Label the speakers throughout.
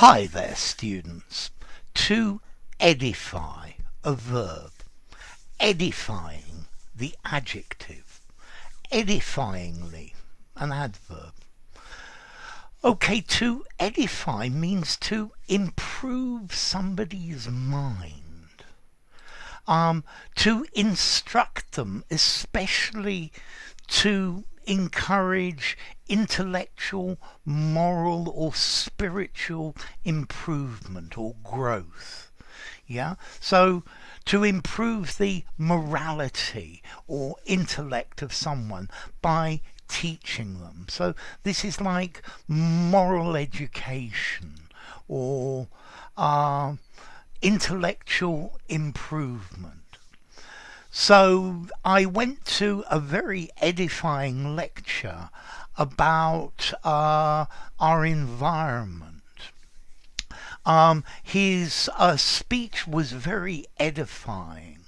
Speaker 1: Hi there, students. To edify, a verb. Edifying, the adjective. Edifyingly, an adverb. Okay, to edify means to improve somebody's mind. To instruct them, especially to encourage intellectual, moral or spiritual improvement or growth. Yeah, so to improve the morality or intellect of someone by teaching them. So this is like moral education or intellectual improvement. So I went to a very edifying lecture about our environment. His speech was very edifying.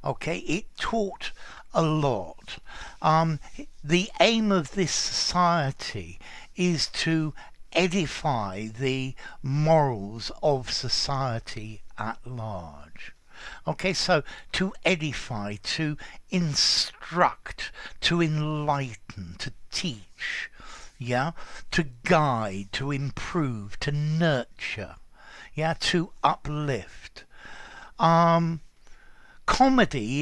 Speaker 1: Okay, it taught a lot. The aim of this society is to edify the morals of society at large. Okay, so to edify, to instruct, to enlighten, to teach, yeah, to guide, to improve, to nurture, yeah, to uplift. Comedy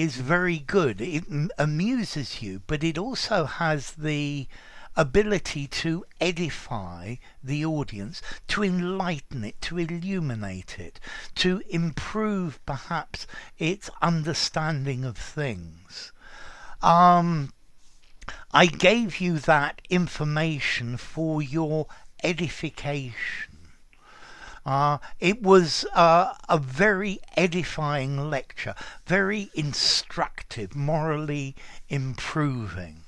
Speaker 1: is very good. It amuses you, but it also has the ability to edify the audience, to enlighten it, to illuminate it, to improve perhaps its understanding of things. I gave you that information for your edification. It was a very edifying lecture, very instructive, morally improving.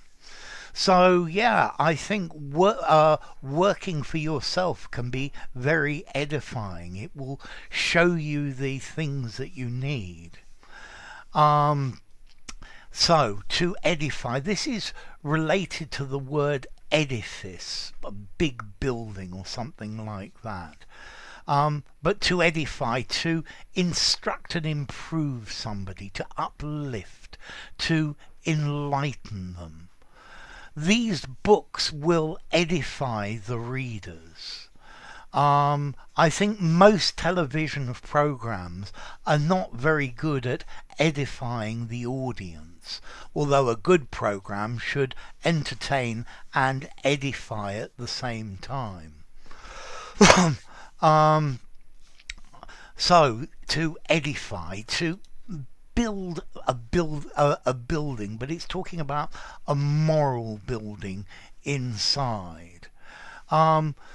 Speaker 1: So yeah, I think working for yourself can be very edifying. It will show you the things that you need. So to edify, this is related to the word edifice, a big building or something like that. But to edify, to instruct and improve somebody, to uplift, to enlighten them. These books will edify the readers. I think most television programs are not very good at edifying the audience, although a good program should entertain and edify at the same time. So to edify, to build a building, but it's talking about a moral building inside.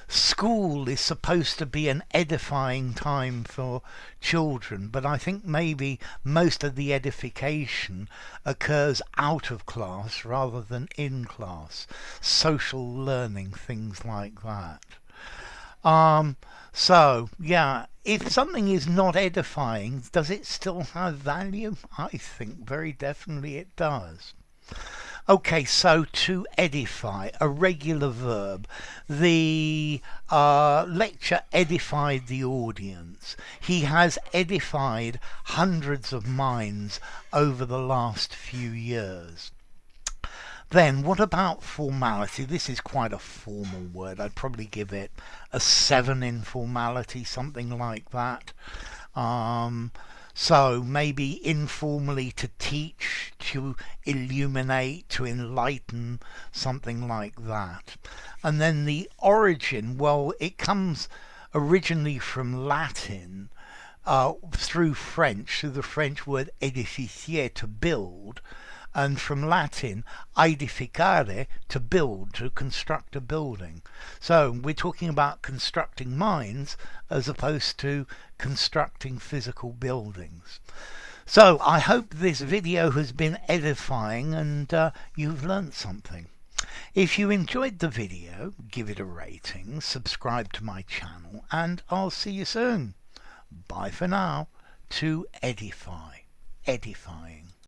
Speaker 1: School is supposed to be an edifying time for children, but I think maybe most of the edification occurs out of class rather than in class. Social learning, things like that. So, yeah, if something is not edifying, does it still have value? I think very definitely it does. Okay, so to edify, a regular verb. The lecture edified the audience. He has edified hundreds of minds over the last few years. Then, what about formality? This is quite a formal word. I'd probably give it a 7 in formality, something like that. So maybe informally to teach, to illuminate, to enlighten, something like that. And then the origin, well, it comes originally from Latin, through French, through the French word edifier, to build, and from Latin, edificare, to build, to construct a building. So we're talking about constructing minds as opposed to constructing physical buildings. So I hope this video has been edifying and you've learnt something. If you enjoyed the video, give it a rating, subscribe to my channel, and I'll see you soon. Bye for now. To edify, edifying.